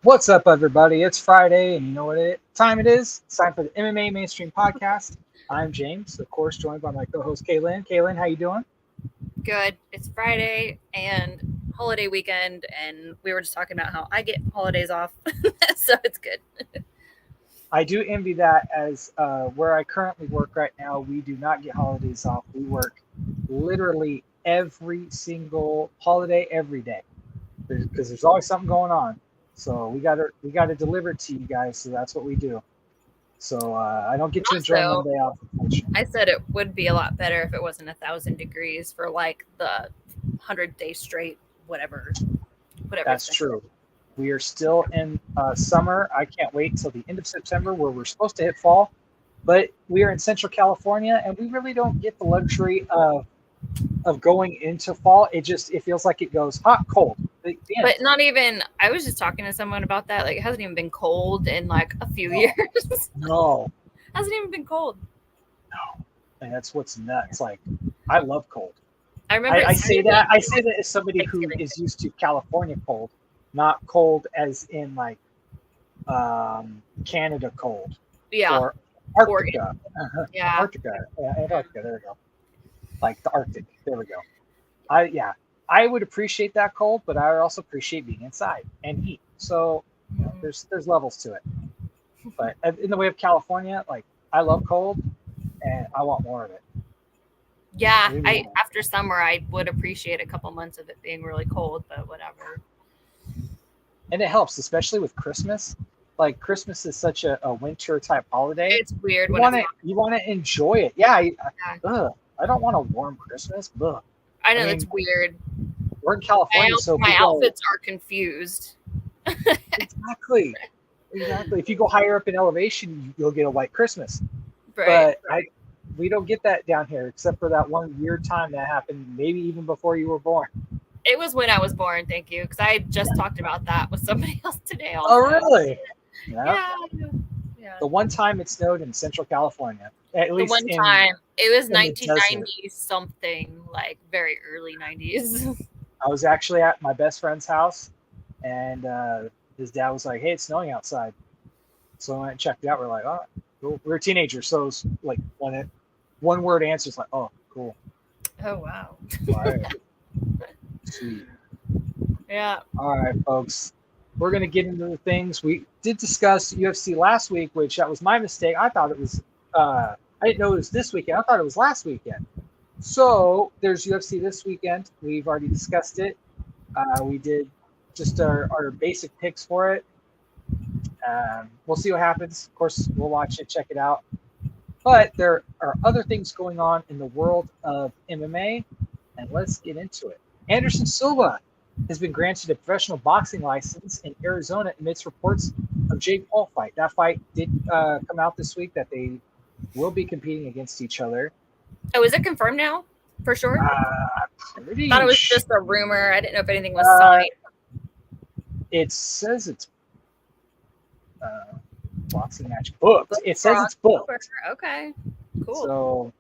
What's up, everybody? It's Friday, and you know what time it is? It's time for the MMA Mainstream Podcast. I'm James, of course, joined by my co-host Kaelyn. Kaelyn, how you doing? Good. It's Friday and holiday weekend, and we were just talking about how I get holidays off, so it's good. I do envy that as where I currently work right now, we do not get holidays off. We work literally every single holiday every day because there's always something going on. So we gotta deliver it to you guys. So that's what we do. So I don't get to enjoy Also, Monday off. I said it would be a lot better if it wasn't 1,000 degrees for like the 100 days straight, whatever. That's true. We are still in summer. I can't wait till the end of September where we're supposed to hit fall. But we are in Central California, and we really don't get the luxury of going into fall. It feels like it goes hot, cold. But not even. I was just talking to someone about that. Like, it hasn't even been cold in like a few years. No, Hasn't even been cold. no, and that's what's nuts. Like, I love cold. I remember. I say that as somebody who Thanksgiving. is used to California cold, not cold as in like Canada cold. Yeah. Or Arctica. Yeah. Antarctica. There we go. Like the Arctic. There we go. I would appreciate that cold, but I would also appreciate being inside and heat. So there's levels to it. But in the way of California, like I love cold, and I want more of it. Yeah, after summer I would appreciate a couple months of it being really cold, but whatever. And it helps, especially with Christmas. Like Christmas is such a winter type holiday. It's weird You want to enjoy it. Yeah. I don't want a warm Christmas. Ugh. I know that's weird. We're in California, so my outfits are confused. Exactly. If you go higher up in elevation, you'll get a white Christmas. Right. But we don't get that down here, except for that one weird time that happened, maybe even before you were born. It was when I was born, thank you, because I just talked about that with somebody else today. Also. Oh, really? Yeah. The one time it snowed in Central California. At least the one time. It was 1990 something, like very early 90s. I was actually at my best friend's house, and his dad was like, "Hey, it's snowing outside." So I went and checked it out. We're like, "Oh, cool." We were teenagers, so it was like one word answers like, "Oh, cool." Oh, wow. All right. Sweet. Yeah. All right, folks. We're going to get into the things. We did discuss UFC last week, which that was my mistake. I thought it was, I didn't know it was this weekend. I thought it was last weekend. So there's UFC this weekend. We've already discussed it. We did just our basic picks for it. We'll see what happens. Of course, we'll watch it, check it out. But there are other things going on in the world of MMA, and let's get into it. Anderson Silva has been granted a professional boxing license in Arizona amidst reports of Jake Paul fight. That fight did come out this week that they will be competing against each other. Oh, is it confirmed now? For sure? I thought it was just a rumor. I didn't know if anything was signed. It says it's boxing match booked. It says it's booked. Okay, cool. So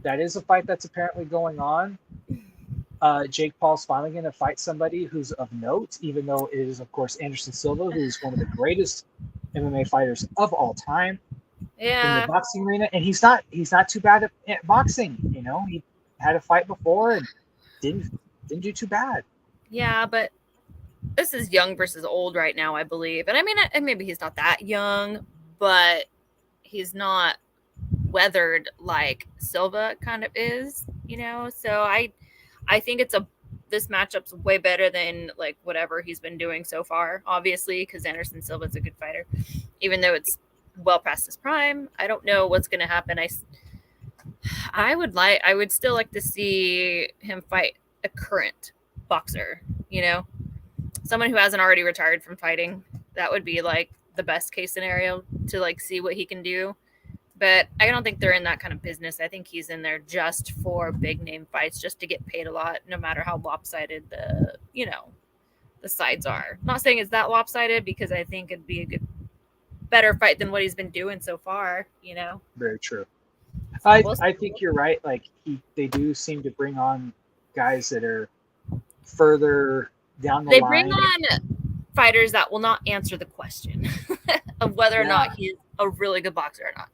that is a fight that's apparently going on. Jake Paul's finally going to fight somebody who's of note, even though it is, of course, Anderson Silva, who's one of the greatest MMA fighters of all time in the boxing arena. And he's not too bad at boxing. You know, he had a fight before and didn't do too bad. Yeah, but this is young versus old right now, I believe. And I mean, maybe he's not that young, but he's not weathered like Silva kind of is, you know? So I think this matchup's way better than like whatever he's been doing so far, obviously, because Anderson Silva's a good fighter, even though it's well past his prime. I don't know what's going to happen. I would still like to see him fight a current boxer, you know, someone who hasn't already retired from fighting. That would be like the best case scenario to like see what he can do. But I don't think they're in that kind of business. I think he's in there just for big name fights, just to get paid a lot, no matter how lopsided the sides are. Not saying it's that lopsided, because I think it'd be a better fight than what he's been doing so far, you know? Very true. So I think you're right. Like they do seem to bring on guys that are further down the line. They bring on fighters that will not answer the question of whether or not he's a really good boxer or not.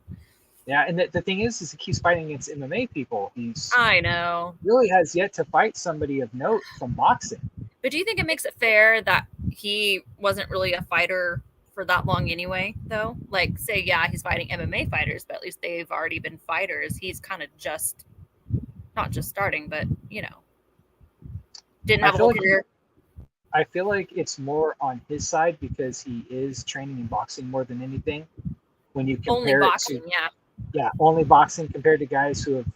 Yeah, and the thing is he keeps fighting against MMA people. I know. Really has yet to fight somebody of note from boxing. But do you think it makes it fair that he wasn't really a fighter for that long anyway, though? Like, say, yeah, he's fighting MMA fighters, but at least they've already been fighters. He's kind of just, not just starting, but, you know, didn't have a whole career. I feel like it's more on his side because he is training in boxing more than anything. When you compare only boxing, only boxing compared to guys who have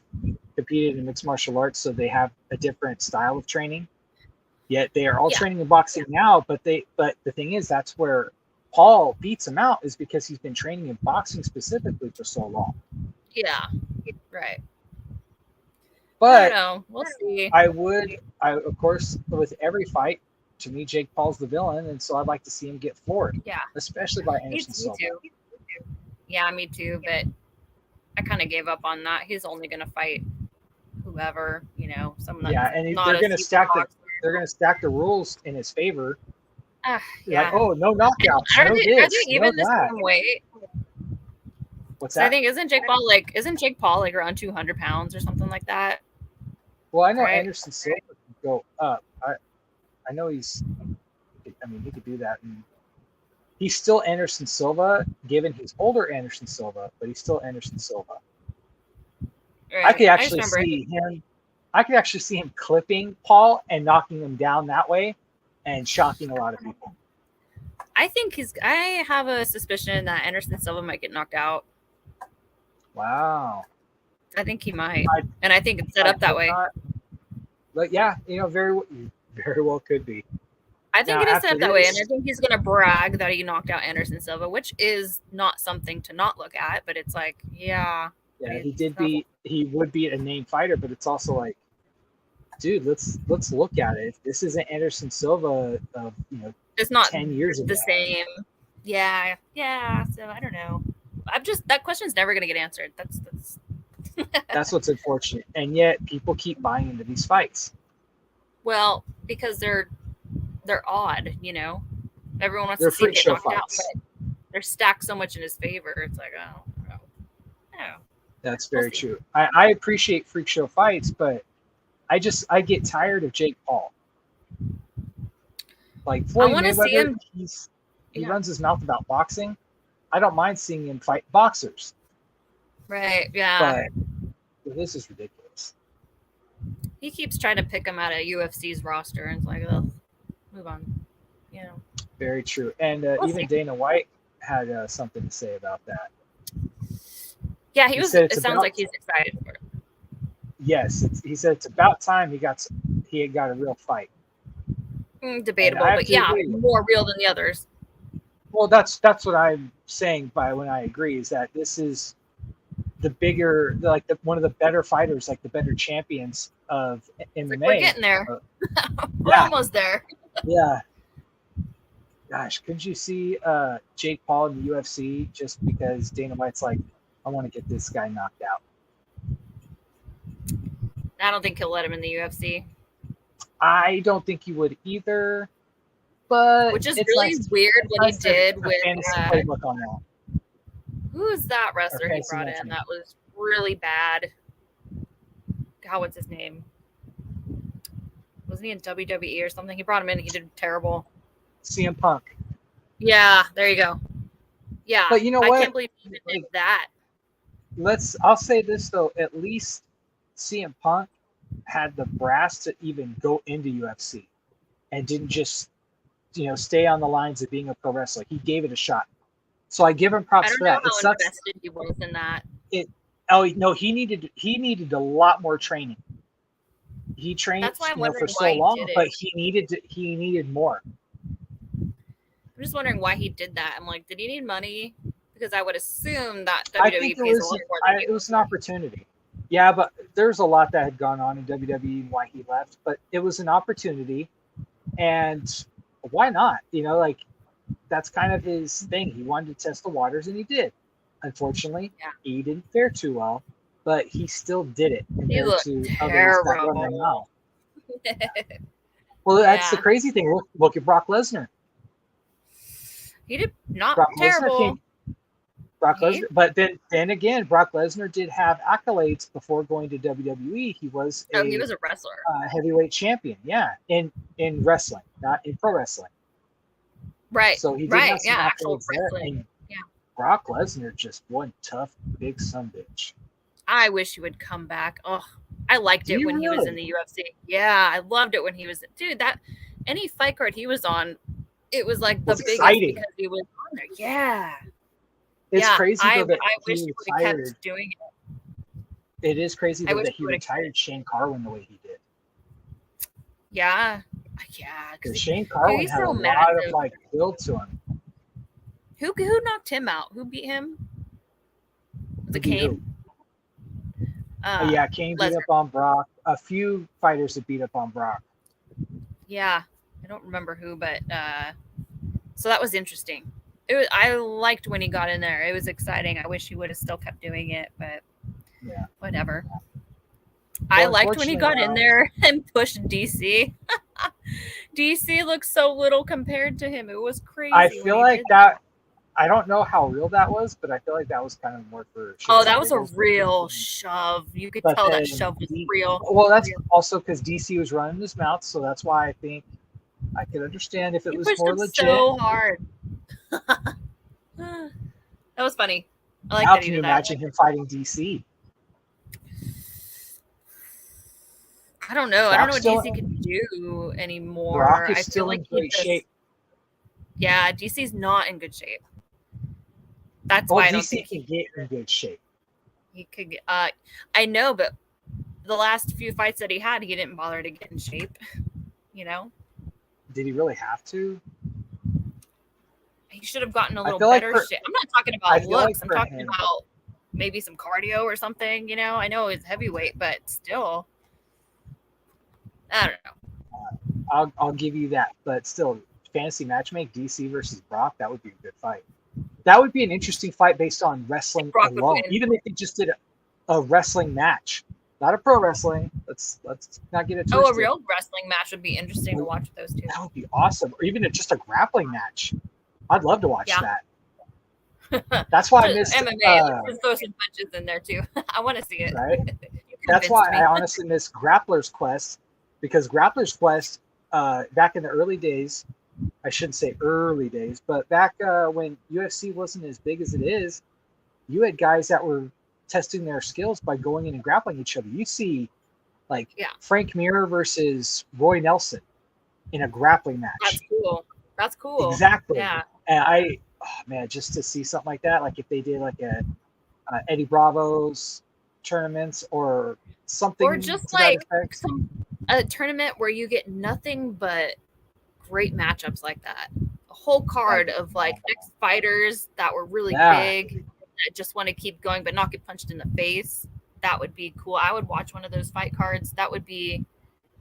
competed in mixed martial arts, so they have a different style of training. Yet they are all training in boxing now, but the thing is that's where Paul beats him out is because he's been training in boxing specifically for so long. Yeah, right. But I don't know. We'll see. I of course, with every fight, to me, Jake Paul's the villain, and so I'd like to see him get floored. Yeah, especially by Anderson Silva. Me too. Yeah, me too. But I kind of gave up on that. He's only going to fight whoever, you know, someone that's and not they're going to stack the rules in his favor. Yeah. Like, oh, no knockouts. Are they even the same weight? What's that? I think isn't Jake Paul like around 200 pounds or something like that? Well, I know Anderson Silva can go up. I know he could do that. And he's still Anderson Silva, given he's older Anderson Silva, but he's still Anderson Silva. Right. I could actually see him clipping Paul and knocking him down that way and shocking a lot of people. I have a suspicion that Anderson Silva might get knocked out. Wow. I think he might. And I think it's set up that way. But yeah, very well could be. I think it is set up that way, and I think he's going to brag that he knocked out Anderson Silva, which is not something to not look at, but it's like, yeah, he would be a named fighter, but it's also like, dude, let's look at it. If this isn't Anderson Silva of it's not 10 years ago. The same. Yeah. So I don't know. That question's never going to get answered. That's that's what's unfortunate, and yet people keep buying into these fights. Well, because they're odd, Everyone wants to see him get knocked out, but they're stacked so much in his favor. It's like, oh. That's very true. I appreciate freak show fights, but I get tired of Jake Paul. Like Floyd Mayweather, he runs his mouth about boxing. I don't mind seeing him fight boxers. Right, yeah. But this is ridiculous. He keeps trying to pick him out of UFC's roster, and it's like, oh, move on. Very true. And even Dana White had something to say about that. Yeah, it sounds like he's excited for it. Yes, he said it's about time he had got a real fight. Debatable, but more real than the others. Well, that's what I'm saying by when I agree is that this is the bigger, one of the better fighters, like the better champions of MMA. We're getting there. We're almost there. Yeah. Gosh, couldn't you see Jake Paul in the UFC just because Dana White's like, I want to get this guy knocked out? I don't think he'll let him in the UFC. I don't think he would either. But which is really weird what he did with playbook on that. Who is that wrestler he brought in that was really bad? God, what's his name? Wasn't he in WWE or something? He brought him in and he did terrible. CM Punk. Yeah, there you go. Yeah, but you know what? I can't believe he even did that. I'll say this though, at least CM Punk had the brass to even go into UFC and didn't just stay on the lines of being a pro wrestler. He gave it a shot. So I give him props for that. I don't know how invested he was in that. He needed a lot more training. He trained for so long, but he needed more. I'm just wondering why he did that. I'm like, did he need money? Because I would assume that WWE pays a lot more than it was an opportunity. Yeah, but there's a lot that had gone on in WWE and why he left. But it was an opportunity, and why not? That's kind of his thing. He wanted to test the waters, and he did. Unfortunately, he didn't fare too well, but he still did it. He looked terrible. Well, that's the crazy thing. Look at Brock Lesnar. He did not Brock terrible. Lesnar, but then again, Brock Lesnar did have accolades before going to WWE. He was he was a wrestler. Heavyweight champion, yeah, in wrestling, not in pro wrestling. Right. So he did have some actual accolades there. wrestling. And Brock Lesnar just one tough big sumbitch. I wish he would come back. Oh, I liked it when he was in the UFC. Yeah, I loved it when he was. Dude, that any fight card he was on, it was like the biggest exciting. Because he was on there. Yeah. It's crazy though that I wish he would have kept doing it. It is crazy though that he retired Shane Carwin the way he did. Yeah. Because Shane Carwin had a lot of like build to him. Who knocked him out? Who beat him? Was it Kane? Kane beat up on Brock. A few fighters that beat up on Brock. Yeah, I don't remember who, but so that was interesting. I liked when he got in there. It was exciting. I wish he would have still kept doing it, but whatever. I liked when he got in there and pushed DC. DC looks so little compared to him. It was crazy. I feel like that. I don't know how real that was, but I feel like that was kind of more for. Oh, that was a real shove. You could tell that shove was real. Well, that's also because DC was running his mouth, so that's why I think I could understand if it was more legit. So hard. That was funny. I like how that. Can you imagine him fighting DC? I don't know. I don't know what DC can do anymore. Brock is I still feel like in great shape. Yeah, DC's not in good shape. That's why I don't think he can get in good shape. He could get. I know, but the last few fights that he had, he didn't bother to get in shape. You know? Did he really have to? He should have gotten a little better shape. I'm not talking about looks. I'm talking about maybe some cardio or something. You know, I know it's heavyweight, but still, I don't know. I'll give you that, but still, fantasy matchmake DC versus Brock, that would be a good fight. That would be an interesting fight based on wrestling alone. Even if they just did a wrestling match, not a pro wrestling. Let's not get it twisted. Oh, a real wrestling match would be interesting to watch with those two. That would be awesome. Or even just a grappling match. I'd love to watch that. That's why I missed MMA. Let's throw some punches in there too. I want to see it. Right. That's why I honestly miss Grappler's Quest, because Grappler's Quest back in the early days. I shouldn't say early days, but back when UFC wasn't as big as it is, you had guys that were testing their skills by going in and grappling each other. You see, Frank Mir versus Roy Nelson in a grappling match. That's cool. Exactly. Yeah. And just to see something like that, like if they did like a Eddie Bravo's tournaments or something, or just like a tournament where you get nothing but great matchups like that. A whole card of like ex-fighters that were really big that just want to keep going but not get punched in the face. That would be cool. I would watch one of those fight cards. That would be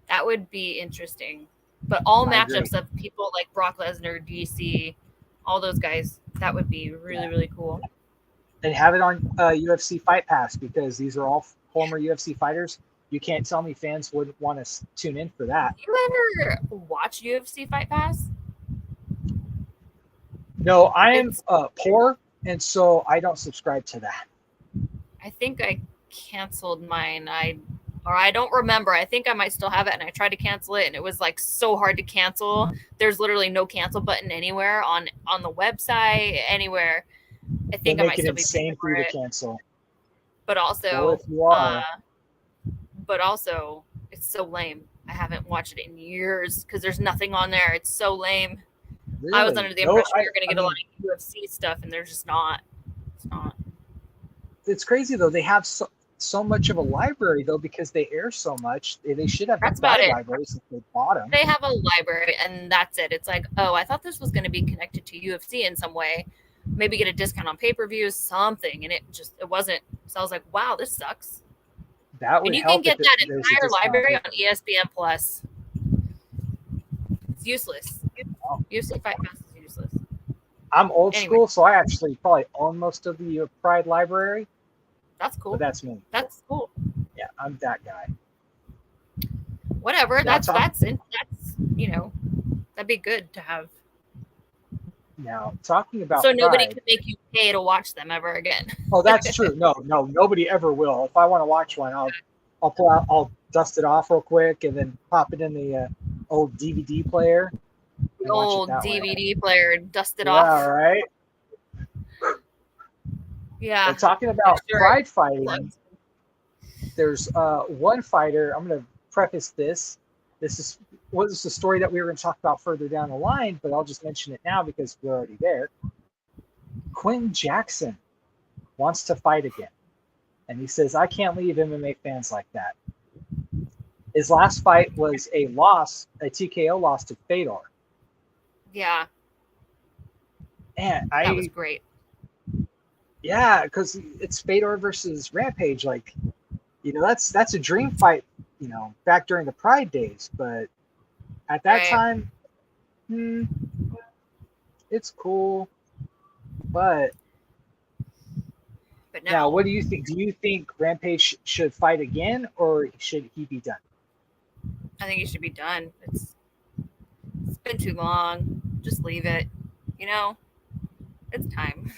interesting. But all matchups of people like Brock Lesnar, DC, all those guys, that would be really, really cool. And have it on UFC Fight Pass, because these are all former UFC fighters. You can't tell me fans wouldn't want to tune in for that. You ever watch UFC Fight Pass? No, I am poor, and so I don't subscribe to that. I think I canceled mine. I don't remember. I think I might still have it, and I tried to cancel it, and it was like so hard to cancel. There's literally no cancel button anywhere on the website, anywhere. I think I might still be paying for it. To cancel. But also, it's so lame. I haven't watched it in years because there's nothing on there. It's so lame. Really? I was under the impression you're going to get a lot of UFC stuff, and there's just not. It's not. It's crazy though. They have so much of a library though, because they air so much. They should have a library since they bought them. They have a library, and that's it. It's like, oh, I thought this was going to be connected to UFC in some way. Maybe get a discount on pay-per-views, something, and it wasn't. So I was like, wow, this sucks. That would and you can get that entire library on ESPN Plus. It's useless. UFC Fight Pass is useless. I'm old school, so I actually probably own most of the Pride library. That's cool. But that's me. That's cool. Yeah, I'm that guy. Whatever. That's that'd be good to have. Now, talking about So nobody Pride, can make you pay to watch them ever again. oh, that's true. No, nobody ever will. If I want to watch one, I'll dust it off real quick and then pop it in the old DVD player The and watch it old that way. DVD player dusted Yeah, off. right. Yeah. But talking about sure pride fighting, there's one fighter. I'm going to preface this. This was a story that we were going to talk about further down the line, but I'll just mention it now because we're already there. Quinn Jackson wants to fight again. And he says, I can't leave MMA fans like that. His last fight was a TKO loss to Fedor. Yeah. And that was great. Yeah, because it's Fedor versus Rampage. Like, that's a dream fight, back during the Pride days. But at that time, it's cool. But now, what do you think? Do you think Rampage should fight again, or should he be done? I think he should be done. It's been too long. Just leave it. It's time.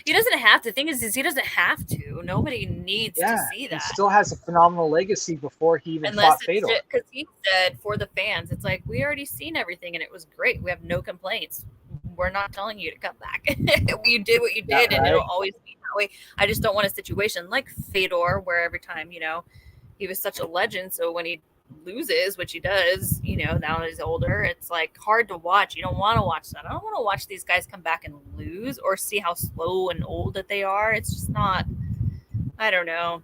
He doesn't have to. The thing is he doesn't have to. Nobody needs to see that. He still has a phenomenal legacy before he even fought Fedor. Because he said for the fans, it's like, we already seen everything and it was great. We have no complaints. We're not telling you to come back. You did what you did, and it'll always be that way. I just don't want a situation like Fedor where every time, he was such a legend. So when he loses, which he does, now that he's older, it's like hard to watch. You don't want to watch that. I don't want to watch these guys come back and lose or see how slow and old that they are. It's just not, I don't know.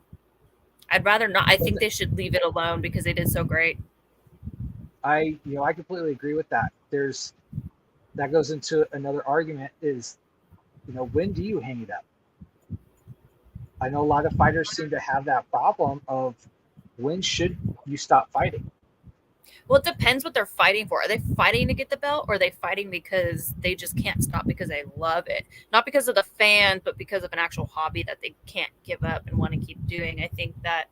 I'd rather not. I think they should leave it alone because they did so great. I completely agree with that. That goes into another argument is, when do you hang it up? I know a lot of fighters seem to have that problem of, when should you stop fighting? Well, it depends what they're fighting for. Are they fighting to get the belt, or are they fighting because they just can't stop because they love it? Not because of the fans, but because of an actual hobby that they can't give up and want to keep doing. I think that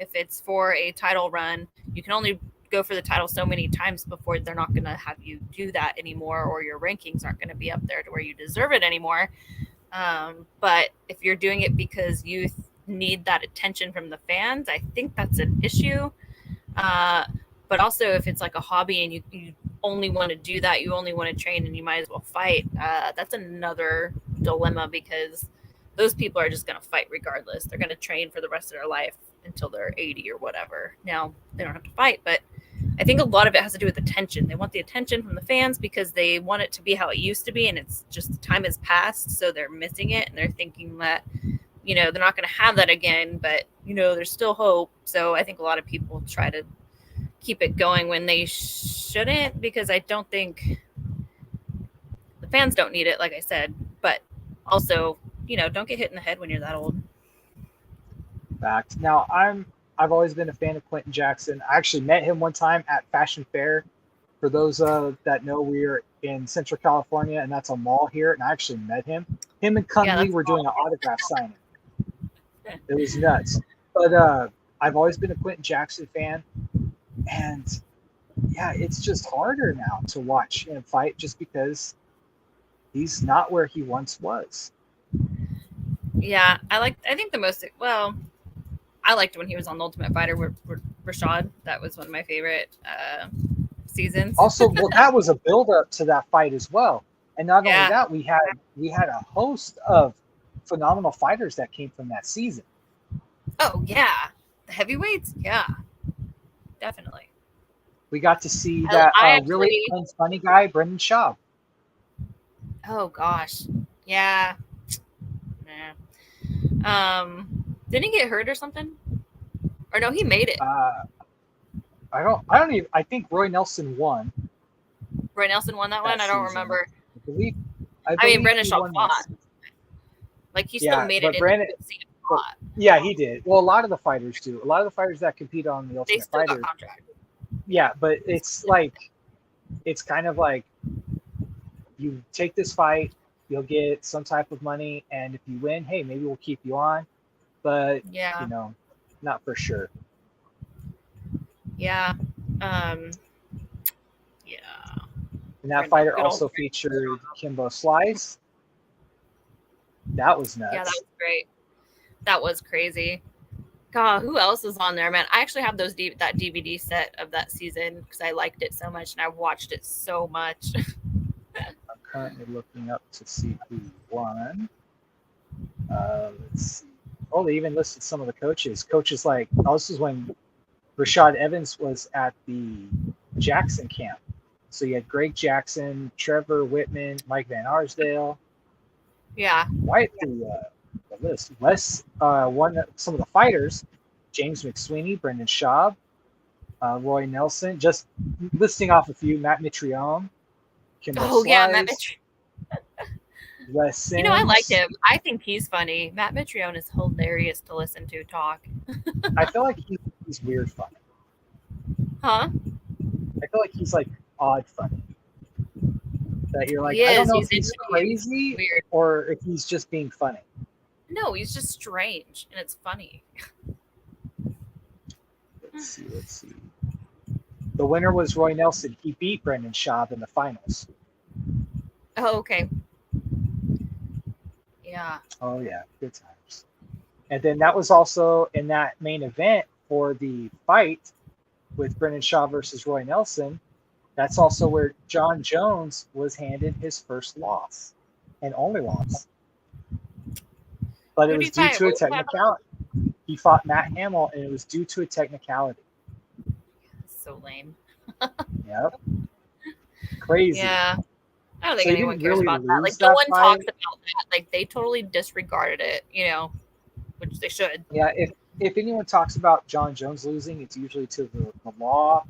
if it's for a title run, you can only go for the title so many times before they're not going to have you do that anymore, or your rankings aren't going to be up there to where you deserve it anymore. But if you're doing it because you need that attention from the fans, I think that's an issue. But also if it's like a hobby and you only want to do that, you only want to train and you might as well fight, that's another dilemma, because those people are just going to fight regardless. They're going to train for the rest of their life until they're 80 or whatever. Now they don't have to fight, but I think a lot of it has to do with attention. They want the attention from the fans because they want it to be how it used to be, and it's just time has passed, so they're missing it, and they're thinking that they're not going to have that again, but, there's still hope. So I think a lot of people try to keep it going when they shouldn't, because I don't think the fans don't need it, like I said, but also, don't get hit in the head when you're that old. Fact. Now, I've always been a fan of Quentin Jackson. I actually met him one time at Fashion Fair. For those that know, we're in Central California, and that's a mall here, and I actually met him. Him and Kung Lee were doing an autograph signing. It was nuts. But I've always been a Quentin Jackson fan, and it's just harder now to watch him fight just because he's not where he once was. Yeah, I liked when he was on The Ultimate Fighter with Rashad. That was one of my favorite seasons. Also, that was a build-up to that fight as well. And not only that, we had a host of phenomenal fighters that came from that season. Oh, yeah. The heavyweights? Yeah, definitely. We got to see that really funny guy, Brendan Schaub. Oh, gosh. Yeah. Didn't he get hurt or something? Or no, he made it. I think Roy Nelson won. Roy Nelson won that one? I don't remember. I believe Brendan Schaub fought. Like, he still made it in the lot. Yeah, he did. Well, a lot of the fighters do. A lot of the fighters that compete on the Ultimate Fighter. Got contract. Yeah, but it's kind of like, you take this fight, you'll get some type of money, and if you win, hey, maybe we'll keep you on. But not for sure. Yeah. And that Or, like, fighter good old also featured Kimbo Slice. That was nuts. Yeah, that was great. That was crazy. God, who else was on there, man? I actually have that DVD set of that season because I liked it so much and I watched it so much. I'm currently looking up to see who won. Let's see. Oh, they even listed some of the coaches. Coaches like, this is when Rashad Evans was at the Jackson camp. So you had Greg Jackson, Trevor Whitman, Mike Van Arsdale. Yeah. Quite the list. Wes won some of the fighters. James McSweeney, Brendan Schaub, Roy Nelson. Just listing off a few. Matt Mitrione. Yeah, Matt Mitrione. Wes Sims. You know, I like him. I think he's funny. Matt Mitrione is hilarious to listen to talk. I feel like he's weird funny. Huh? I feel like he's like odd funny. That you're like, He I don't is. know He's if he's crazy weird. or if he's just being funny. No, he's just strange and it's funny. Let's see. The winner was Roy Nelson. He beat Brendan Schaub in the finals. Oh, okay. Yeah. Oh, yeah. Good times. And then that was also in that main event for the fight with Brendan Schaub versus Roy Nelson. That's also where John Jones was handed his first loss and only loss. But it was due to a technicality. He fought Matt Hamill, and it was due to a technicality. So lame. Yep. Crazy. Yeah. I don't think So anyone cares really about that. Like, that no one fight. talks about that. Like, they totally disregarded it, you know, which they should. Yeah, if anyone talks about John Jones losing, it's usually to the law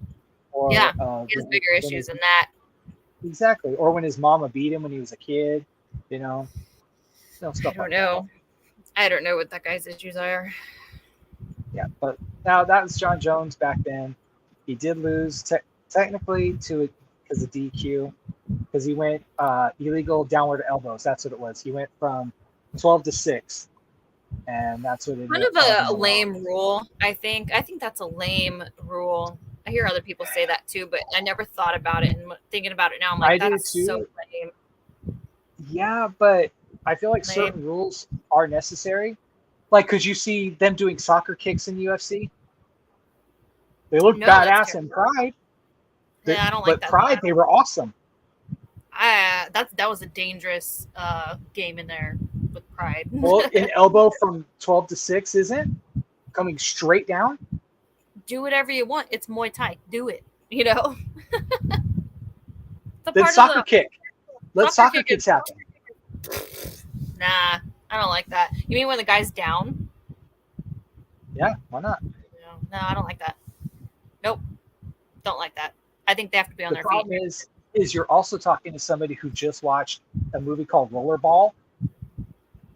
or he has bigger issues than that. Exactly. Or when his mama beat him when he was a kid, you know. Stuff I don't know. I don't know what that guy's issues are. Yeah, but now that was John Jones back then. He did lose technically because of DQ, because he went illegal downward elbows. That's what it was. He went from 12-6, and that's what it Kind of a lame rule, I think. I think that's a lame rule. I hear other people say that too, but I never thought about it. And thinking about it now, I'm like, that's so lame. Yeah, but I feel like certain rules are necessary. Like, could you see them doing soccer kicks in UFC? They look badass in Pride. Yeah, I don't like that. But Pride, they were awesome. That was a dangerous game in there with Pride. Well, an elbow from 12-6 isn't coming straight down. Do whatever you want. It's Muay Thai. Do it. You know. Then soccer kick. Let soccer kicks happen. Nah, I don't like that. You mean when the guy's down? Yeah, why not? No, I don't like that. Nope, don't like that. I think they have to be on their feet. The problem is you're also talking to somebody who just watched a movie called Rollerball.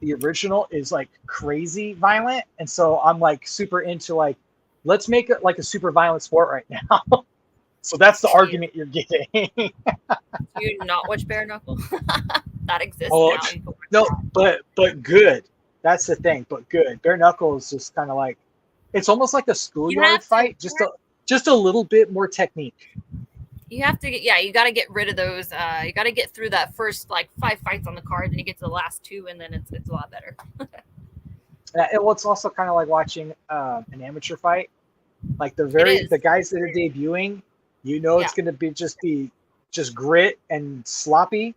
The original is like crazy violent, and so I'm like super into like, let's make it like a super violent sport right now. So that's the argument you're getting. Do you not watch Bare Knuckle? That exists now. No, but good. That's the thing. But good. Bare Knuckle is just kind of like, it's almost like a schoolyard fight, just a little bit more technique. You have to you got to get rid of those. You got to get through that first like 5 fights on the card, then you get to the last 2, and then it's a lot better. It's also kind of like watching an amateur fight. Like the guys that are debuting, it's going to be just grit and sloppy.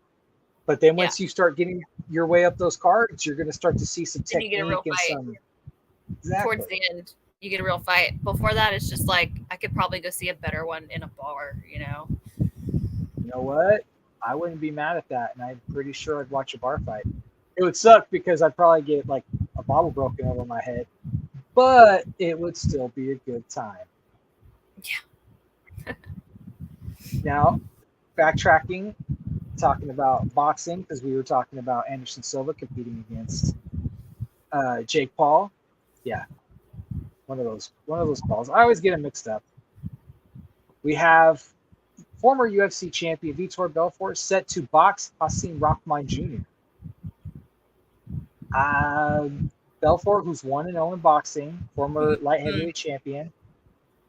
But then once you start getting your way up those cards, you're going to start to see some technique and some. Exactly. Towards the end, you get a real fight. Before that, it's just like I could probably go see a better one in a bar. You know. You know what? I wouldn't be mad at that, and I'm pretty sure I'd watch a bar fight. It would suck because I'd probably get like a bottle broken over my head, but it would still be a good time. Yeah. Now, backtracking, talking about boxing, because we were talking about Anderson Silva competing against Jake Paul. Yeah, one of those calls. I always get them mixed up. We have former UFC champion Vitor Belfort set to box Hasim Rahman Jr. Belfort, who's 1-0 in boxing, former light heavyweight champion,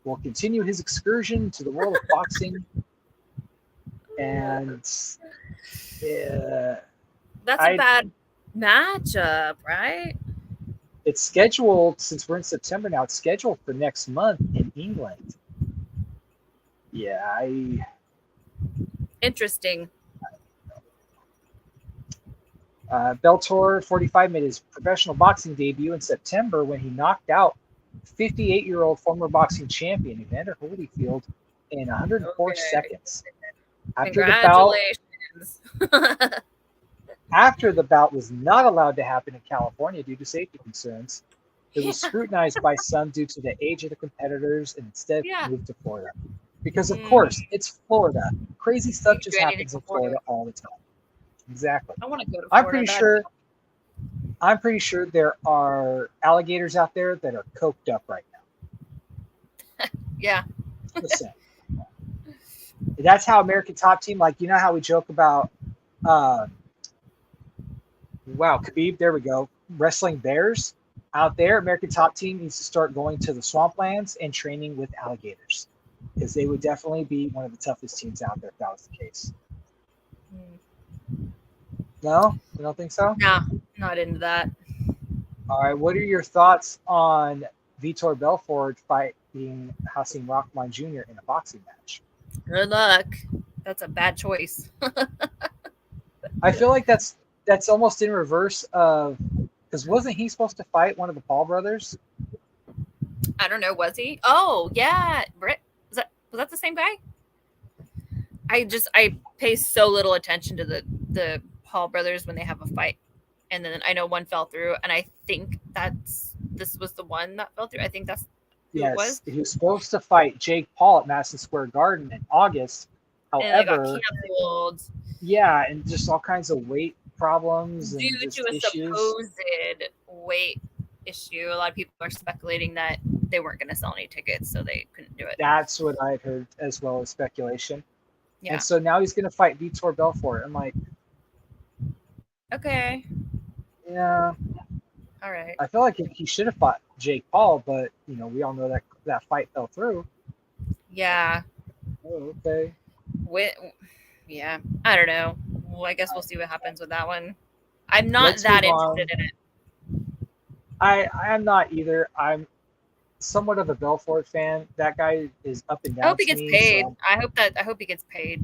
will continue his excursion to the world of boxing And That's a bad matchup, right? it's scheduled, since we're in September now, it's scheduled for next month in England. Yeah, Interesting. Bellator 45 made his professional boxing debut in September when he knocked out 58-year-old former boxing champion Evander Holyfield in 104 seconds. Congratulations. After the bout was not allowed to happen in California due to safety concerns, it was scrutinized by some due to the age of the competitors and instead moved to Florida. Because, of course, it's Florida. Crazy stuff just happens in Florida all the time. Exactly. I want to go to Florida. I'm pretty sure there are alligators out there that are coked up right now. Yeah. Listen, that's how American Top Team, like, you know how we joke about, Khabib, there we go, wrestling bears out there. American Top Team needs to start going to the swamplands and training with alligators, because they would definitely be one of the toughest teams out there if that was the case. No? You don't think so? No, not into that. All right. What are your thoughts on Vitor Belfort fighting Hasim Rahman Jr. in a boxing match? Good luck. That's a bad choice. I feel like that's almost in reverse of, because wasn't he supposed to fight one of the Paul brothers? I don't know. Was he? Oh, yeah. Britt, was that the same guy? I pay so little attention to the Paul brothers when they have a fight, and then I know one fell through, and I think this was the one that fell through. I think that's who it was. He was supposed to fight Jake Paul at Madison Square Garden in August. However, got canceled. Yeah, and just all kinds of weight problems due and to a issues. Supposed weight issue. A lot of people are speculating that they weren't going to sell any tickets, so they couldn't do it. That's what I've heard, as well as speculation. Yeah. And so now he's going to fight Vitor Belfort. I'm like, okay. Yeah. All right. I feel like he should have fought Jake Paul, but we all know that fight fell through. Yeah. Oh, okay. Yeah. I don't know. Well, I guess we'll see what happens with that one. I'm not that interested in it. I'm not either. I'm somewhat of a Belfort fan. That guy is up and down. I hope he gets paid. So I hope he gets paid.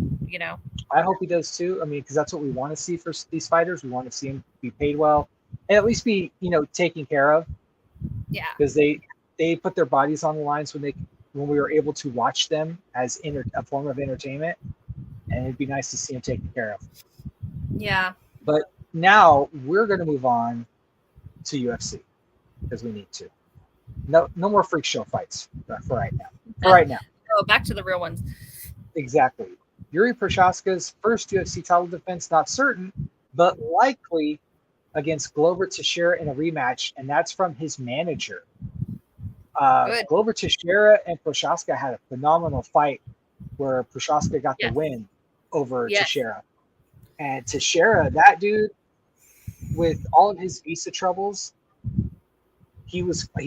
I hope he does too. I mean, because that's what we want to see for these fighters. We want to see him be paid well and at least be, taken care of. Yeah. Because they put their bodies on the lines when we were able to watch them as a form of entertainment, and it'd be nice to see him taken care of. Yeah. But now we're going to move on to UFC because we need to. No more freak show fights for right now. Oh, back to the real ones. Exactly. Yuri Prochazka's first UFC title defense, not certain, but likely against Glover Teixeira in a rematch, and that's from his manager. Glover Teixeira and Prochazka had a phenomenal fight where Prochazka got the win over Teixeira. And Teixeira, that dude, with all of his visa troubles, he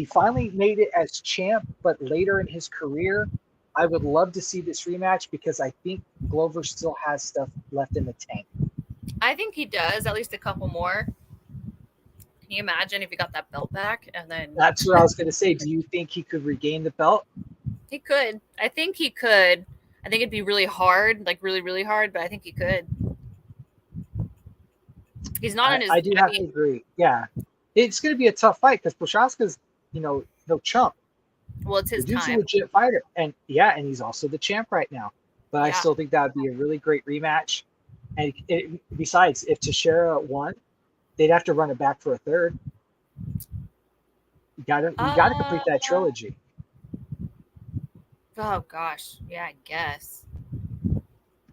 finally made it as champ, but later in his career, I would love to see this rematch because I think Glover still has stuff left in the tank. I think he does, at least a couple more. Can you imagine if he got that belt back and then? That's what I was going to say. Do you think he could regain the belt? He could. I think he could. I think it'd be really hard, like really, really hard, but I think he could. He's not in his. I do have to agree. Yeah, it's going to be a tough fight because Prochazka's, no chump. Well, it's his Dude's time. a legit fighter, and he's also the champ right now. But I still think that would be a really great rematch. And besides, if Teixeira won, they'd have to run it back for a third. You got to complete that trilogy. Oh gosh, yeah, I guess.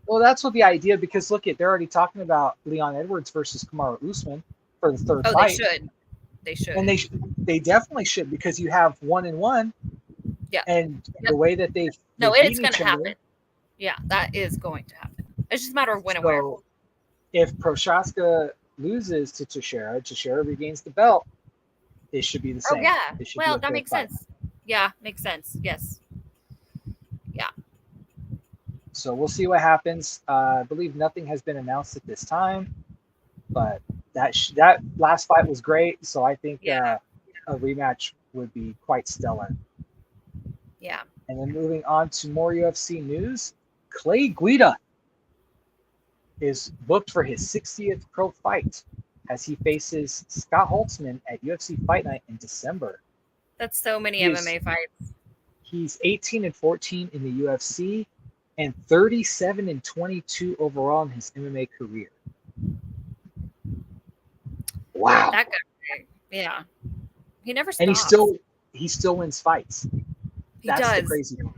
Well, that's what the idea. Because they're already talking about Leon Edwards versus Kamaru Usman for the third fight. They should. And they definitely should, because you have 1-1. Yeah. And the way that it's going to happen. Yeah, that is going to happen. It's just a matter of when and where. If Prochazka loses to Teixeira, Teixeira regains the belt, it should be the same. Oh, yeah. Well, that makes sense. Yeah, makes sense. Yes. Yeah. So we'll see what happens. I believe nothing has been announced at this time, but that last fight was great. So I think a rematch would be quite stellar. Yeah. And then moving on to more UFC news, Clay Guida is booked for his 60th pro fight as he faces Scott Holtzman at UFC Fight Night in December. That's so many MMA fights. He's 18-14 in the UFC and 37-22 overall in his MMA career. Wow. That guy, yeah. He never stops. And he still wins fights. That's does. the crazy part.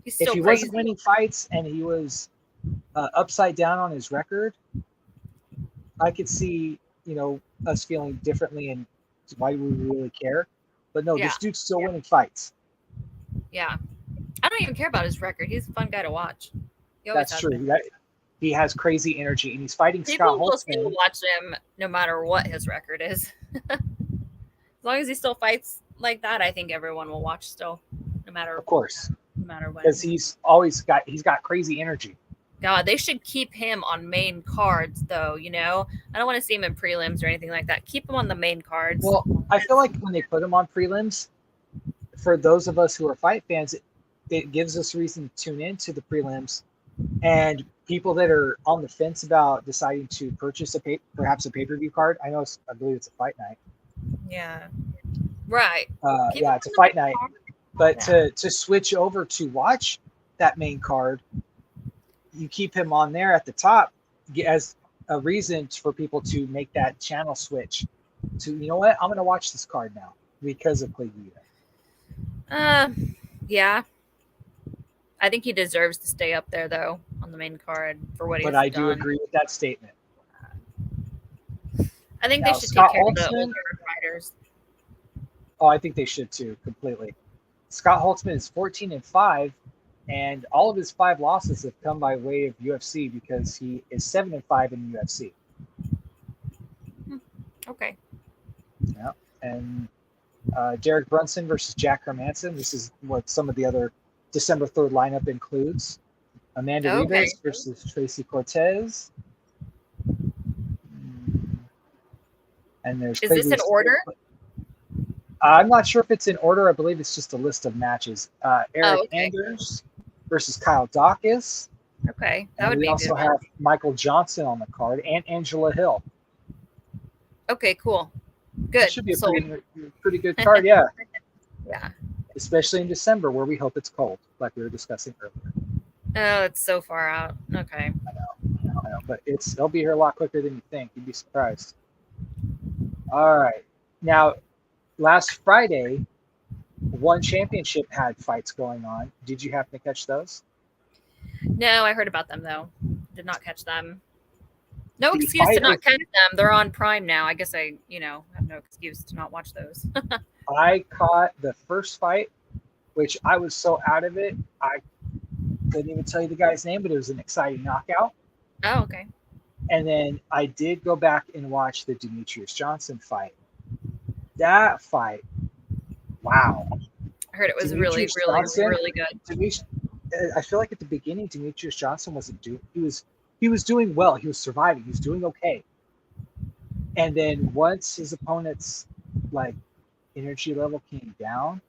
He's still if he crazy. wasn't winning fights and he was upside down on his record, I could see, us feeling differently and why do we really care? But no, this dude's still winning fights. Yeah. I don't even care about his record. He's a fun guy to watch. That's true. He has crazy energy, and he's fighting Scott Holtzman. People will still watch him no matter what his record is. As long as he still fights like that, I think everyone will watch still, no matter. Of course. No matter what. Because he's got crazy energy. God, they should keep him on main cards, though. I don't want to see him in prelims or anything like that. Keep him on the main cards. Well, I feel like when they put him on prelims, for those of us who are fight fans, it gives us reason to tune into the prelims, and people that are on the fence about deciding to purchase perhaps a pay-per-view card. I believe it's a fight night. Yeah. Right. It's a fight night. But to switch over to watch that main card, you keep him on there at the top as a reason for people to make that channel switch to, you know what, I'm going to watch this card now because of Clay Guida. Yeah. I think he deserves to stay up there, though, on the main card for what he's done. But I do agree with that statement. I think they should take care of the older fighters. Oh, I think they should too, completely. Scott Holtzman is 14-5, and all of his 5 losses have come by way of UFC because he is 7-5 in the UFC. Okay. Yeah, and Derek Brunson versus Jack Hermanson. This is what some of the other December 3rd lineup includes. Amanda Ribas versus Tracy Cortez. And there's Is this in order? I'm not sure if it's in order. I believe it's just a list of matches. Eric Anders versus Kyle Daucus. Okay, that would be good. We also have Michael Johnson on the card and Angela Hill. Okay, cool. Good. It should be a pretty good card, yeah. Yeah. Especially in December where we hope it's cold, like we were discussing earlier. Oh, it's so far out. Okay. I know, but it'll be here a lot quicker than you think. You'd be surprised. All right. Now, last Friday, One Championship had fights going on. Did you happen to catch those? No, I heard about them, though. Did not catch them. No excuse to not catch them. They're on Prime now. I guess I, have no excuse to not watch those. I caught the first fight, which I was so out of it. I couldn't even tell you the guy's name, but it was an exciting knockout. Oh, okay. And then I did go back and watch the Demetrius Johnson fight. That fight, wow. I heard it was really good. I feel like at the beginning, Demetrius Johnson wasn't doing. He was doing well. He was surviving. He was doing okay. And then once his opponent's energy level came down,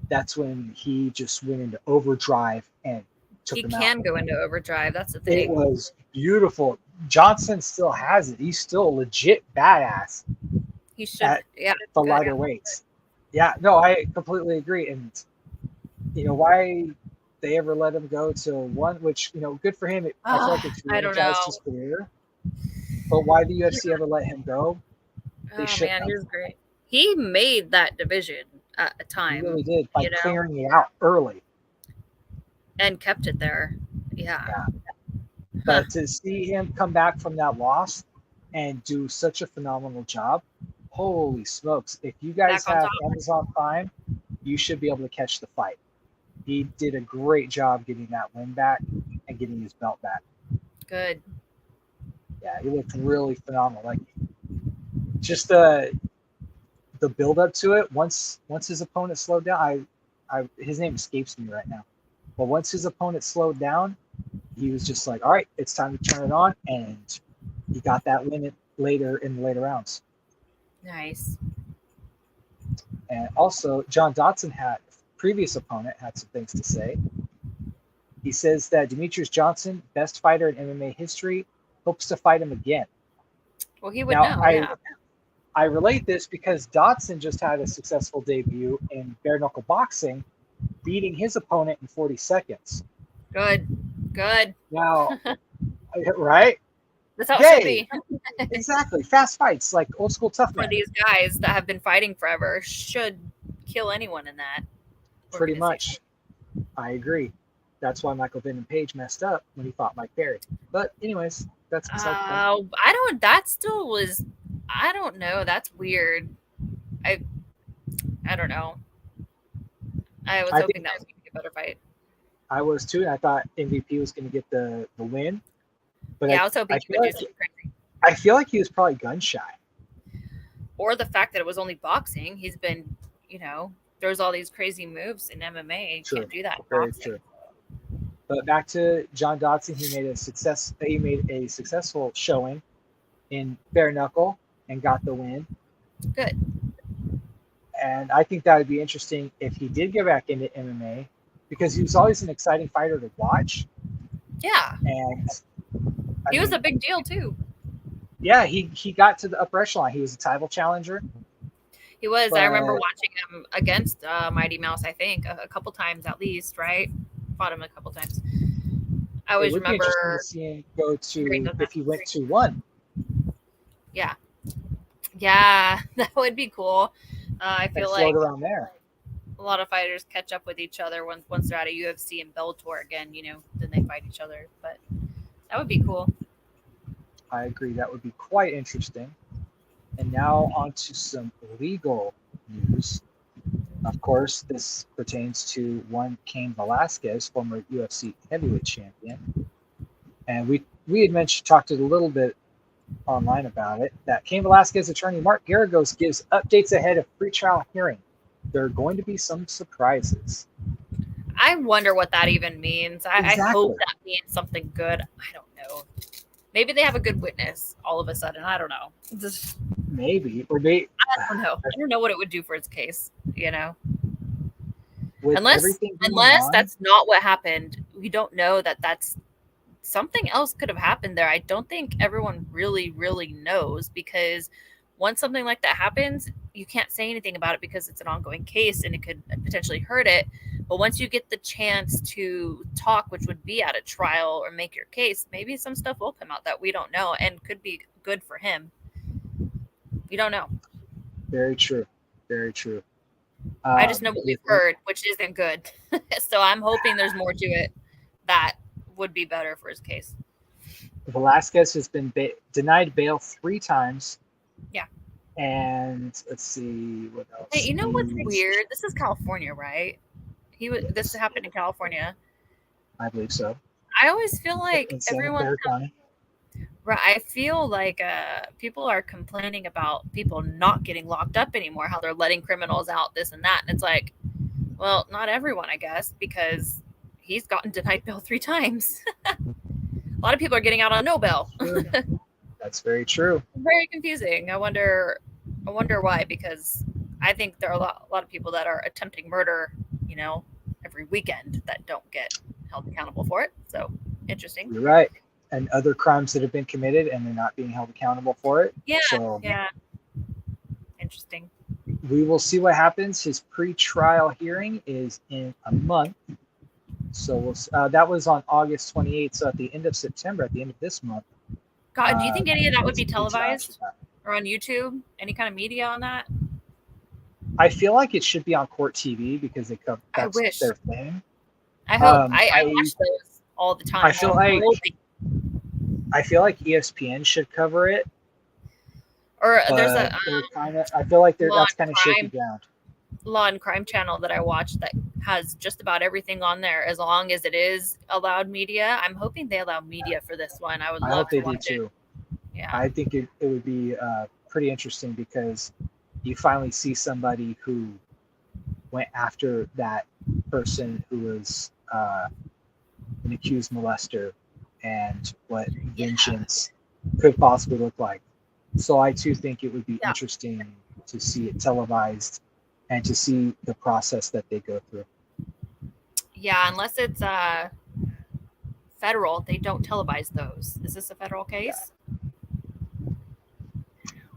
that's when he just went into overdrive and took him out. He can go into overdrive. That's the thing. It was beautiful. Johnson still has it. He's still a legit badass. He should. The lighter weights. Yeah, no, I completely agree. And why they ever let him go to one, which good for him. I feel like it's re-energized his career. But why the UFC ever let him go? He was great. He made that division at a time. He really did by clearing it out early and kept it there. Yeah. But to see him come back from that loss and do such a phenomenal job, holy smokes. If you guys have Amazon Prime, you should be able to catch the fight. He did a great job getting that win back and getting his belt back. Good. Yeah, he looked really phenomenal. Just the build up to it. Once his opponent slowed down, his name escapes me right now. But once his opponent slowed down, he was just like, all right, it's time to turn it on, and he got that win later in the later rounds. Nice. And also, John Dodson previous opponent had some things to say. He says that Demetrius Johnson, best fighter in MMA history, hopes to fight him again. Well, he would know. I relate this because Dodson just had a successful debut in bare knuckle boxing, beating his opponent in 40 seconds. Good. Now, right? That's how it should be. Exactly. Fast fights, like old school tough For men. these guys that have been fighting forever should kill anyone in that. Pretty much. I agree. That's why Michael Venom Page messed up when he fought Mike Perry. But anyways, that's I don't know. That's weird. I don't know. I was hoping that was going to be a better fight. I was too, and I thought MVP was going to get the win. But yeah, I was hoping he would do something crazy. I feel like he was probably gun shy. Or the fact that it was only boxing. He's been, there's all these crazy moves in MMA. You can't do that in Very boxing. true. But back to John Dodson, he made a successful showing in bare knuckle and got the win. Good. And I think that would be interesting if he did get back into MMA, because he was always an exciting fighter to watch. Yeah. And he was a big deal too. Yeah, he got to the upper echelon. He was a title challenger. He was. I remember watching him against Mighty Mouse, I think, a couple times at least, right? Fought him a couple times. I always remember to see him go to if he went to one. Yeah, that would be cool. I feel like around there. A lot of fighters catch up with each other once they're out of UFC and Bellator again. Then they fight each other. But that would be cool. I agree. That would be quite interesting. And now on to some legal news. Of course, this pertains to one Cain Velasquez, former UFC heavyweight champion. And we had talked a little bit online about it, that Cain Velasquez attorney Mark Garagos gives updates ahead of pretrial hearing. There are going to be some surprises. I wonder what that even means. I hope that means something good. I don't know. Maybe they have a good witness all of a sudden. I don't know. Maybe. Or I don't know. I don't know what it would do for his case, Unless that's not what happened. We don't know that's something else could have happened there. I don't think everyone really, really knows, because once something like that happens, you can't say anything about it because it's an ongoing case and it could potentially hurt it. But once you get the chance to talk, which would be at a trial or make your case, maybe some stuff will come out that we don't know and could be good for him. We don't know. Very true. Very true. I just know what we've heard, which isn't good. So I'm hoping there's more to it that would be better for his case. Velasquez has been denied bail 3 times. Yeah. And let's see what else. Hey, you know what's weird? This is California, right? This happened in California. I believe so. I always feel like everyone. Right, I feel like people are complaining about people not getting locked up anymore, how they're letting criminals out, this and that. And it's like, well, not everyone, I guess, because he's gotten denied bail 3 times. A lot of people are getting out on no bail. That's very true. Very confusing. I wonder why, because I think there are a lot of people that are attempting murder, every weekend that don't get held accountable for it. So interesting. You're right. And other crimes that have been committed and they're not being held accountable for it. Yeah. So, yeah. Interesting. We will see what happens. His pre-trial hearing is in a month. So that was on August 28th. So at the end of September, at the end of this month. God, do you think any of that would be televised or on YouTube? Any kind of media on that? I feel like it should be on Court TV because that's their thing. I hope. I watch those all the time. I feel like ESPN should cover it. Or there's I feel like that's kind of shaky ground. Law and Crime channel that I watch that has just about everything on there, as long as it is allowed media. I'm hoping they allow media for this one. I hope they do too. Yeah, I think it would be pretty interesting, because you finally see somebody who went after that person who was an accused molester and what vengeance could possibly look like. So I too think it would be interesting to see it televised and to see the process that they go through. Yeah, unless it's federal, they don't televise those. Is this a federal case?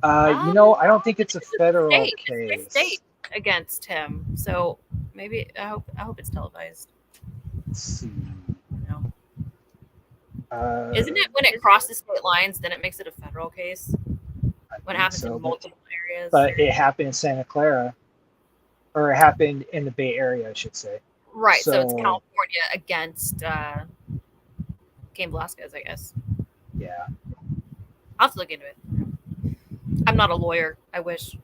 I don't think it's a federal case. It's a state against him, so maybe I hope it's televised. Let's see. No. Isn't it when it crosses state lines, then it makes it a federal case? When it happens in multiple areas. But it happened in Santa Clara, or it happened in the Bay Area, I should say. Right. So it's California against Cain Velasquez, I guess. Yeah. I'll have to look into it. I'm not a lawyer. I wish.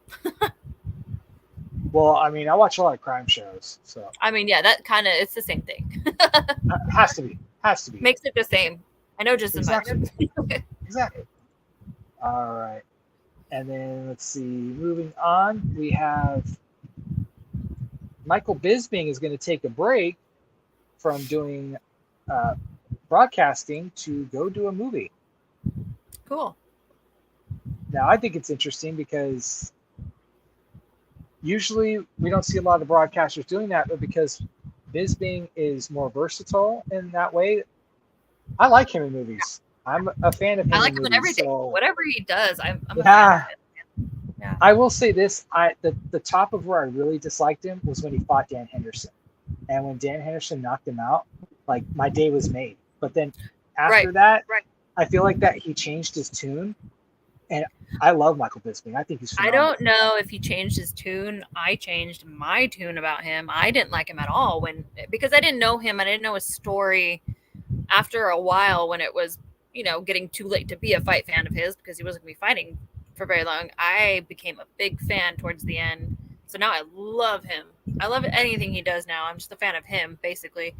Well, I mean, I watch a lot of crime shows, so. I mean, yeah, that kind of, it's the same thing. Has to be. Makes it the same. I know just as much. Exactly. All right. And then let's see, moving on, we have Michael Bisping is going to take a break from doing broadcasting to go do a movie. Cool. Now, I think it's interesting because usually we don't see a lot of broadcasters doing that, but because Bisping is more versatile in that way, I like him in movies. I'm a fan of him. I like him in everything. So, whatever he does, I'm a fan of it. Yeah. I will say this: the top of where I really disliked him was when he fought Dan Henderson, and when Dan Henderson knocked him out, like my day was made. But then after that, I feel like that he changed his tune, and I love Michael Bisping. I think he's phenomenal. I don't know if he changed his tune. I changed my tune about him. I didn't like him at all because I didn't know him. I didn't know his story. After a while, when it was getting too late to be a fight fan of his because he wasn't going to be fighting for very long, I became a big fan towards the end. So now I love him. I love anything he does now. I'm just a fan of him, basically.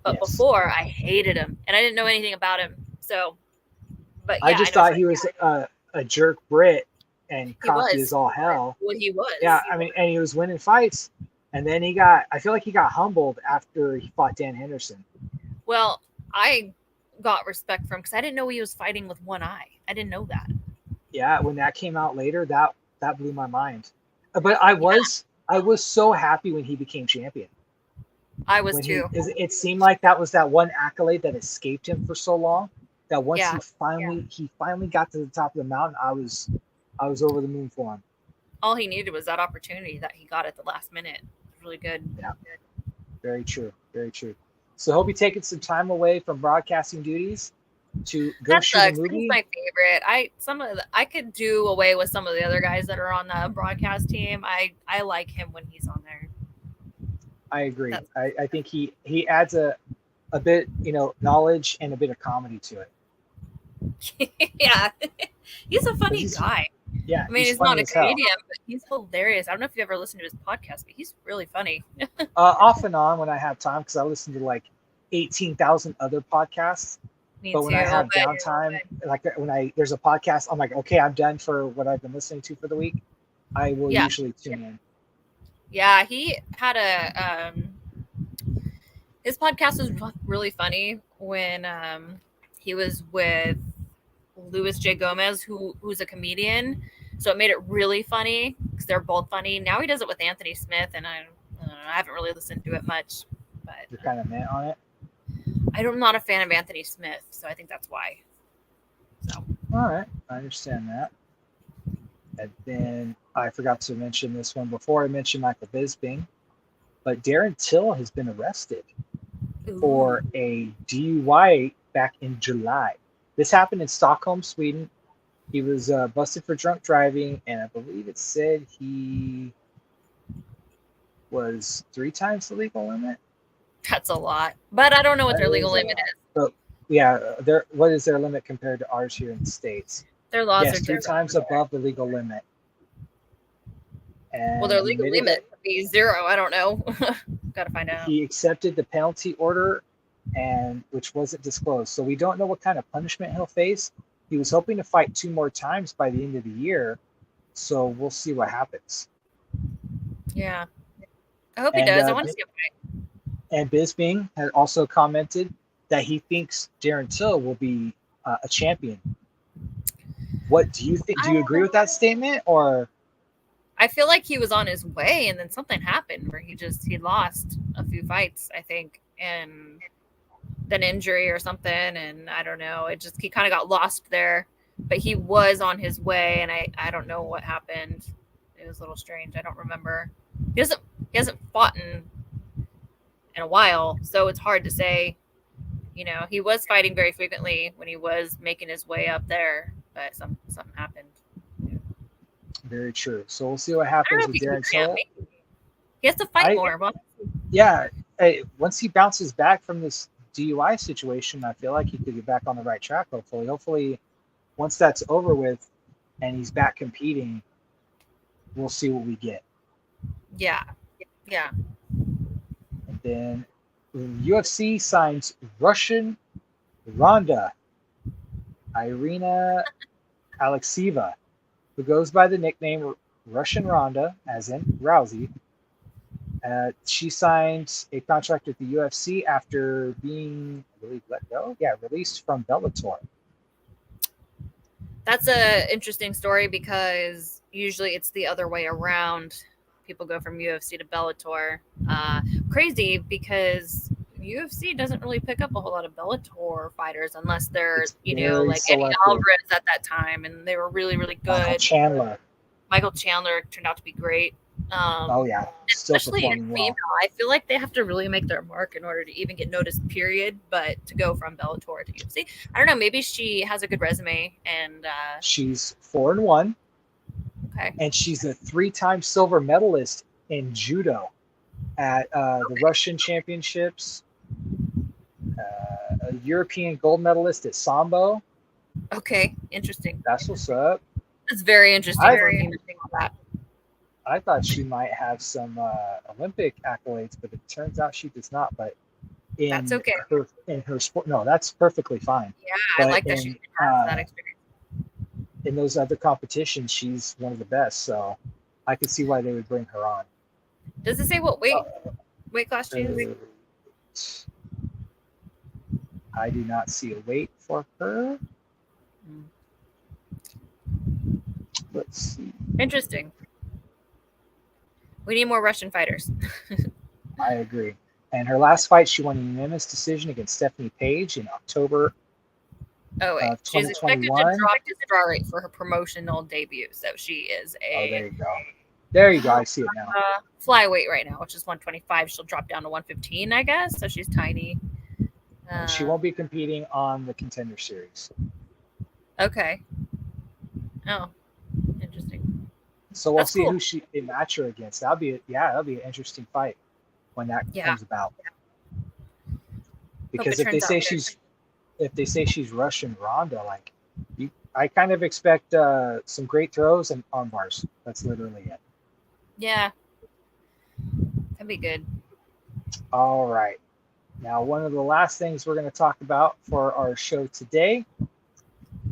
But before, I hated him, and I didn't know anything about him. So, but yeah, I just thought he was a jerk Brit and cocky as all hell. Well, he was. Yeah, I mean, and he was winning fights, and then I feel like he got humbled after he fought Dan Henderson. Well, I got respect for him because I didn't know he was fighting with one eye. I didn't know that. Yeah, when that came out later, that blew my mind. But I was so happy when he became champion. I was too. It seemed like that was that one accolade that escaped him for so long. That once he finally got to the top of the mountain, I was over the moon for him. All he needed was that opportunity that he got at the last minute. It was really good. Yeah, very true, very true. So he'll be taking some time away from broadcasting duties to go shoot a movie. He's my favorite. I could do away with some of the other guys that are on the broadcast team. I like him when he's on there. I agree. I think he adds a bit, knowledge and a bit of comedy to it. Yeah. He's a funny guy. Yeah. I mean, he's not a comedian, but he's hilarious. I don't know if you've ever listened to his podcast, but he's really funny. Off and on when I have time, because I listen to like 18,000 other podcasts. But when I have downtime, like when there's a podcast, I'm like, okay, I'm done for what I've been listening to for the week. I will usually tune in. Yeah, he had his podcast was really funny when he was with Louis J. Gomez, who's a comedian. So it made it really funny because they're both funny. Now he does it with Anthony Smith, and I haven't really listened to it much. But you're kind of mad on it. I'm not a fan of Anthony Smith, so I think that's why. So. All right, I understand that. And then I forgot to mention this one before I mentioned Michael Bisping, but Darren Till has been arrested for a DUI back in July. This happened in Stockholm, Sweden. He was busted for drunk driving, and I believe it said he was 3 times the legal limit. That's a lot, but I don't know what their legal limit is. But yeah, what is their limit compared to ours here in the States? Their laws are 3 times above the legal limit. And their legal limit would be 0. I don't know. Got to find out. He accepted the penalty order, which wasn't disclosed. So we don't know what kind of punishment he'll face. He was hoping to fight 2 more times by the end of the year. So we'll see what happens. Yeah. I hope he does. I want to see him fight. And Bisping had also commented that he thinks Darren Till will be a champion. What do you think? Do you agree with that statement, or? I feel like he was on his way, and then something happened where he lost a few fights, I think, and then injury or something, and I don't know. He kind of got lost there, but he was on his way, and I don't know what happened. It was a little strange. I don't remember. He hasn't fought in a while, so it's hard to say. You know, he was fighting very frequently when he was making his way up there, but something happened. Very true. So we'll see what happens with Darren Till. He has to fight more. Yeah. Once he bounces back from this DUI situation, I feel like he could get back on the right track, hopefully once that's over with and he's back competing, we'll see what we get. Yeah. And then UFC signs Russian Ronda, Irina Alekseeva, who goes by the nickname Russian Ronda, as in Rousey. She signed a contract with the UFC after being, I believe, let go. Yeah, released from Bellator. That's an interesting story because usually it's the other way around. People go from UFC to Bellator. Crazy because UFC doesn't really pick up a whole lot of Bellator fighters unless they're, like Eddie Alvarez at that time, and they were really, really good. Michael Chandler turned out to be great. Still especially in female. well. I feel like they have to really make their mark in order to even get noticed, period. But to go from Bellator to UFC, I don't know. Maybe she has a good resume, and she's 4-1. Okay. And she's a 3-time silver medalist in judo at the Russian Championships, a European gold medalist at Sambo. Okay, interesting. That's what's up. That's very interesting. I thought she might have some Olympic accolades, but it turns out she does not. But that's okay. In her sport, no, that's perfectly fine. Yeah, but I like that she has that experience. In those other competitions, she's one of the best, so I could see why they would bring her on. Does it say what weight class she is? I do not see a weight for her. Let's see. Interesting. We need more Russian fighters. I agree. And her last fight, she won a unanimous decision against Stephanie Page in October. Oh, wait. She's expected to drop the draw rate for her promotional debut. So she is a... Oh, there you go. There you go. I see it now. Flyweight right now, which is 125. She'll drop down to 115, I guess. So she's tiny. And she won't be competing on the Contender Series. Okay. Oh, interesting. So we'll see who they match her against. That'll be an interesting fight when that comes about. Because if they say she's Russian Ronda, I kind of expect some great throws and arm bars. That's literally it. Yeah, that'd be good. All right. Now, one of the last things we're going to talk about for our show today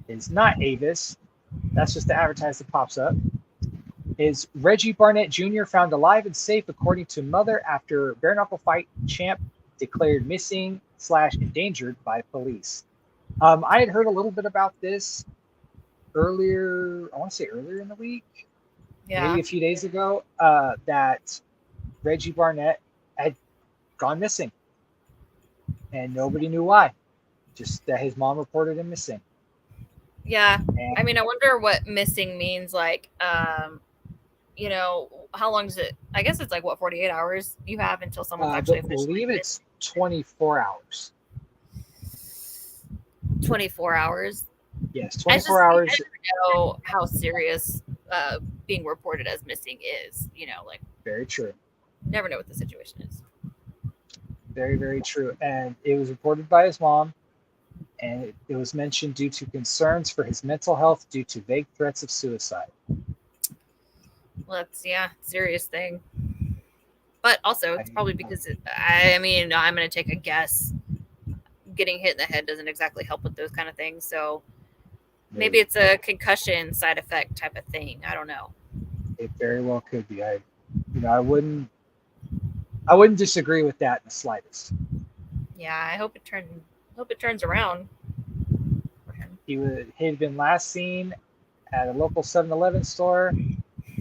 is not Avis. That's just the advertisement that pops up. Is Reggie Barnett Jr. found alive and safe, according to mother, after bare knuckle fight champ declared missing / endangered by police. I had heard a little bit about this earlier. I want to say earlier in the week, maybe a few days ago, that Reggie Barnett had gone missing, and nobody knew why. Just that his mom reported him missing. Yeah, I mean, I wonder what missing means. Like, how long does it? I guess it's 48 hours you have until someone's actually officially. I believe it's 24 hours. 24 hours. Yes, 24 hours. I don't know how serious being reported as missing is. Very true. Never know what the situation is. Very, very true. And it was reported by his mom, and it was mentioned due to concerns for his mental health due to vague threats of suicide. Well, that's serious thing. But also, it's probably because I'm going to take a guess. Getting hit in the head doesn't exactly help with those kind of things. So maybe it's a concussion side effect type of thing. I don't know. It very well could be. I wouldn't disagree with that in the slightest. Yeah, I hope hope it turns around. He had been last seen at a local 7-Eleven store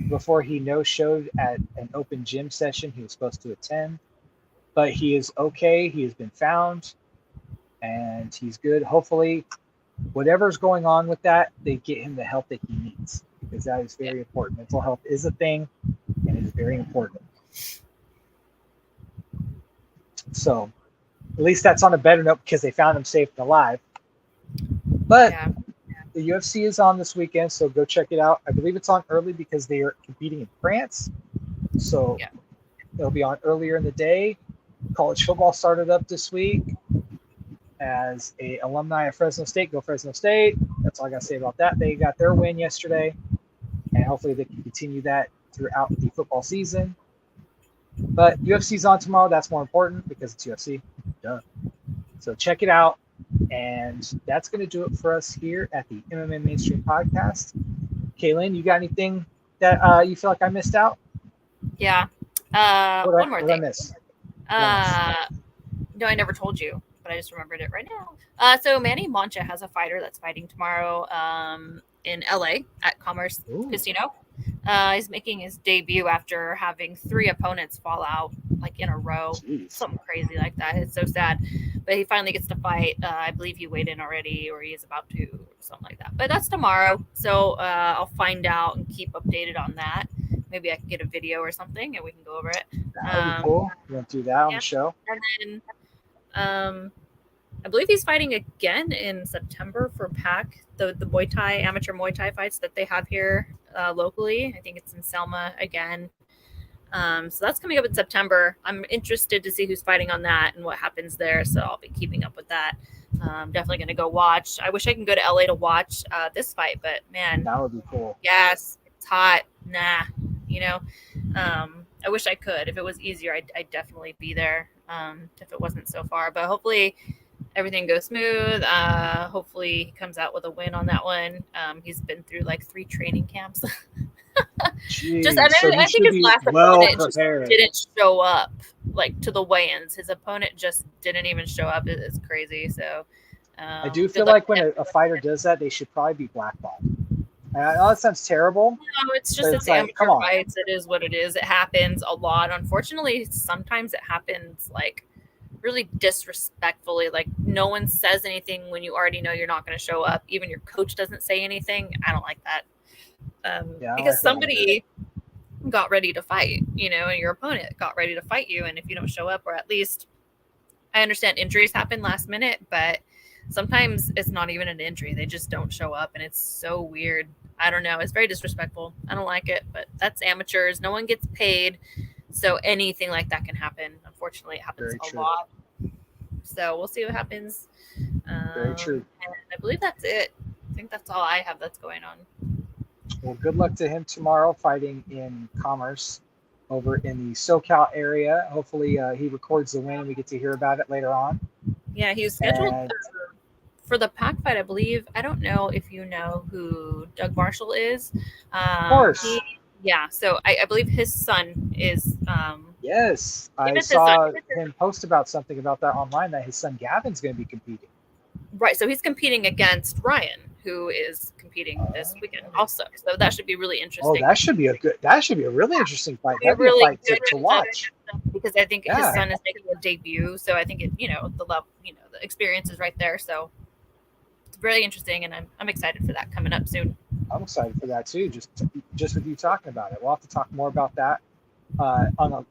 before he no-showed at an open gym session he was supposed to attend. But he is okay. He has been found, and he's good. Hopefully, whatever's going on with that, they get him the help that he needs, because that is very important. Mental health is a thing, and it is very important. So, at least that's on a better note, because they found him safe and alive. But the UFC is on this weekend, so go check it out. I believe it's on early because they are competing in France. So it'll be on earlier in the day. College football started up this week. As a alumni of Fresno State, go Fresno State. That's all I got to say about that. They got their win yesterday, and hopefully they can continue that throughout the football season. But UFC's on tomorrow. That's more important because it's UFC. Duh. So check it out. And that's going to do it for us here at the MMA Mainstream Podcast. Kaelyn, you got anything that you feel like I missed out? Yeah. One more thing. What did I miss? No, I never told you, but I just remembered it right now. So Manny Mancha has a fighter that's fighting tomorrow in LA at Commerce Casino. He's making his debut after having 3 opponents fall out like in a row. Jeez. Something crazy like that. It's so sad. But he finally gets to fight. I believe he weighed in already, or he is about to, or something like that. But that's tomorrow. So I'll find out and keep updated on that. Maybe I can get a video or something and we can go over it. That would be cool. You want to do that on the show? And then I believe he's fighting again in September for PAC, the Muay Thai, amateur Muay Thai fights that they have here locally. I think it's in Selma again. So that's coming up in September. I'm interested to see who's fighting on that and what happens there. So I'll be keeping up with that. Definitely going to go watch. I wish I can go to LA to watch this fight, but man, that would be cool. Yes, it's hot. Nah, I wish I could. If it was easier, I'd definitely be there. If it wasn't so far, but hopefully everything goes smooth. Hopefully he comes out with a win on that one. He's been through like 3 training camps. Jeez, I think his last opponent just didn't show up like to the weigh-ins. His opponent just didn't even show up. It's crazy. So I do feel like when a fighter does that, they should probably be blackballed. I know that sounds terrible. No, it's just it's amateur fights. It is what it is. It happens a lot. Unfortunately, sometimes it happens like really disrespectfully. Like no one says anything when you already know you're not going to show up. Even your coach doesn't say anything. I don't like that. Because somebody got ready to fight, and your opponent got ready to fight you. And if you don't show up, or at least I understand injuries happen last minute, but sometimes it's not even an injury. They just don't show up. And it's so weird. I don't know. It's very disrespectful. I don't like it, but that's amateurs. No one gets paid. So anything like that can happen. Unfortunately, it happens a lot. So we'll see what happens. Very true. And I believe that's it. I think that's all I have that's going on. Well, good luck to him tomorrow fighting in Commerce over in the SoCal area. Hopefully he records the win and we get to hear about it later on. Yeah, he was scheduled for the PAC fight, I believe. I don't know if you know who Doug Marshall is. Of course. So I believe his son is... yes, I saw him post about something about that online, that his son Gavin's going to be competing. Right, so he's competing against Ryan, who is competing this weekend also. So that should be really interesting. Oh, that should be a really interesting fight. That'd be a fight to watch. Because I think his son is making a debut, so I think the level, the experience is right there. So it's really interesting, and I'm excited for that coming up soon. I'm excited for that too. Just with you talking about it, we'll have to talk more about that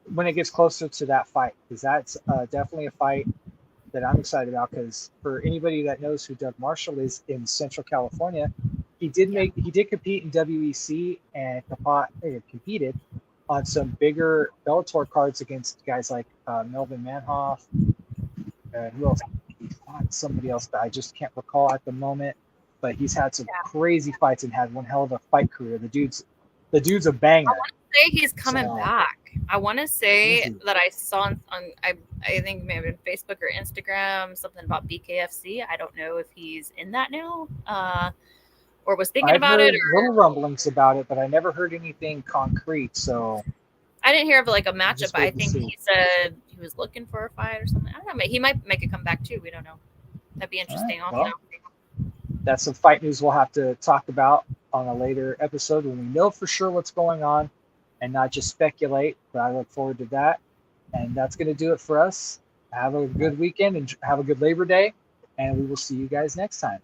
when it gets closer to that fight, because that's definitely a fight that I'm excited about. Because for anybody that knows who Doug Marshall is in Central California, he did compete in WEC and competed on some bigger Bellator cards against guys like Melvin Manhoff. Who else? He fought somebody else that I just can't recall at the moment. But he's had some crazy fights and had one hell of a fight career. The dude's a banger. I want to say he's coming back. I want to say that I saw on I think maybe Facebook or Instagram something about BKFC. I don't know if he's in that now, or was thinking about it. Or little rumblings about it, but I never heard anything concrete. So I didn't hear of like a matchup. But I think he said he was looking for a fight or something. I don't know. He might make a comeback too. We don't know. That'd be interesting. All right, Also, well, that's some fight news we'll have to talk about on a later episode when we know for sure what's going on and not just speculate. But I look forward to that. And that's going to do it for us. Have a good weekend and have a good Labor Day. And we will see you guys next time.